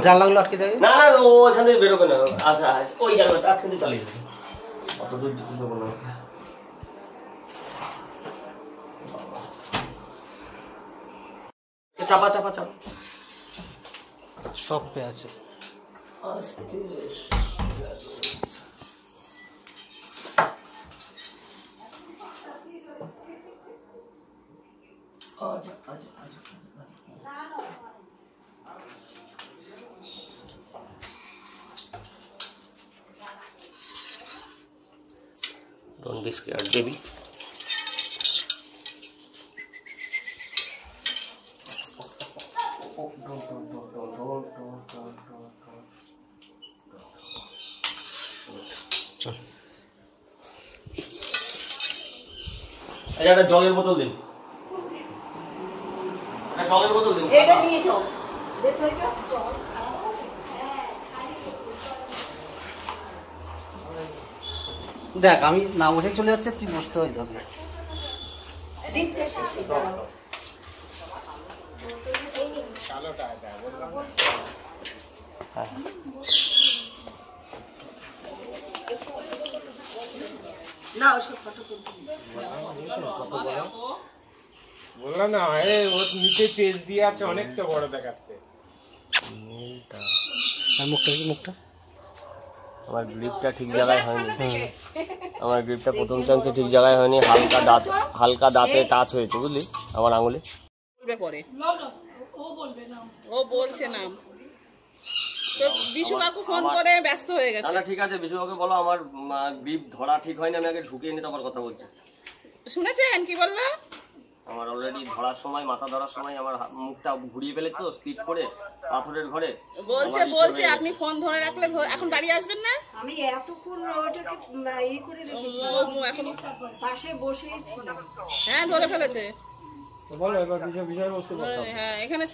জানলাগুলো আটকে দেবে না না, ও এখান থেকে বেরোবে না। আচ্ছা ওই জানলাটা আটকে দিয়ে চালিয়ে দেবে, অত দূর যেতে দেবো না। চাপা চাপা চাপা সব পে আছে। Don't be scared, baby. চল একটা জলের বোতল দিন, জলের বোতল দিন। এটা নিয়ে চল, দেখো এটা জল। দেখ আমি না বসে চলে যাচ্ছে, তুই বসতে হয় তোকে দিচ্ছে শেষে না ওসব ফটো বললাম না, ওর নিচে পেজ দিয়ে আছে, অনেকটা বড় দেখাচ্ছে। মুখটা আমার গ্রিপটা ঠিক জায়গায় হয়নি, আমার গ্রিপটা প্রথম চান্সে ঠিক জায়গায় হয়নি, হালকা দাঁতে টাচ হয়েছে, বুঝলি আমার আঙুলে। বলবে পরে, ও বলছে না তো। বিশু কাকু ফোন করে ব্যস্ত হয়ে গেছে। না ঠিক আছে, বিশু কাকু বলো আমার গ্রিপ ধরা ঠিক হয়নি, আমি আগে ঢুকিয়ে নিতে আবার কথা বলছি। শুনেছেন কি বললো? আমার অলরেডি ধরার সময়, মাথা ধরার সময় আমার মুখটা ঘুরিয়ে ফেলে তো, স্লিপ করে পাথরের ঘরে। বলছে আপনি ফোন ধরে রাখলে এখন বাড়ি আসবেন না। আমি এতক্ষণ ওটাকে করে রেখেছি, এখন পাশে বসেই ছিলাম। হ্যাঁ ধরে ফেলেছে। বলো এবার বিষয়বস্তু। হ্যাঁ এখানে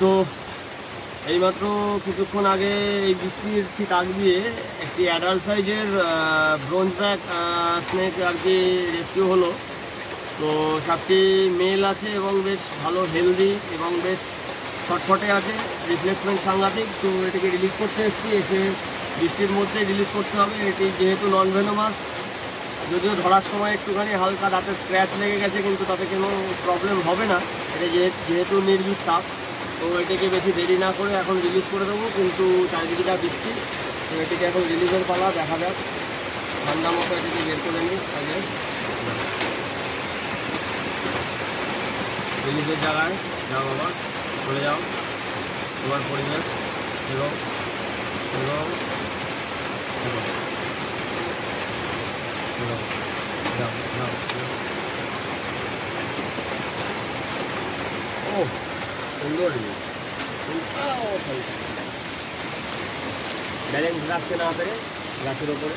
তো এইমাত্র কিছুক্ষণ আগে এই বৃষ্টির ঠিক আগ দিয়ে একটি অ্যাডাল্ট সাইজের ব্রোঞ্জ ব্যাক স্নেক আর কি রেস্কিউ হলো। তো সাতটি মেল আছে এবং বেশ ভালো হেলদি এবং বেশ ছটফটে আছে, রিফ্লেক্সমেন্ট সাংঘাতিক। তো এটাকে রিলিজ করতে এসেছি, এসে বৃষ্টির মধ্যে রিলিজ করতে হবে। এটি যেহেতু নন ভেনোমাস, যদিও ধরার সময় একটুখানি হালকা দাঁতে স্ক্র্যাচ লেগে গেছে, কিন্তু তাতে কোনো প্রবলেম হবে না। এটা যেহেতু নির্বিষ সাপ, তো এটাকে বেশি দেরি না করে এখন রিলিজ করে দেবো। কিন্তু চারিদিকটা বৃষ্টি, তো এটাকে এখন রিলিজের পালা, দেখা যাক। ঠান্ডা মতো এটাকে বের করে নিই আগে রিলিজের জায়গায়। যাও বাবা, চলে যাও তোমার পরিবেশ এবং এবং ও সুন্দর ব্যালেন্স রাখতে না পেরে গাছের ওপরে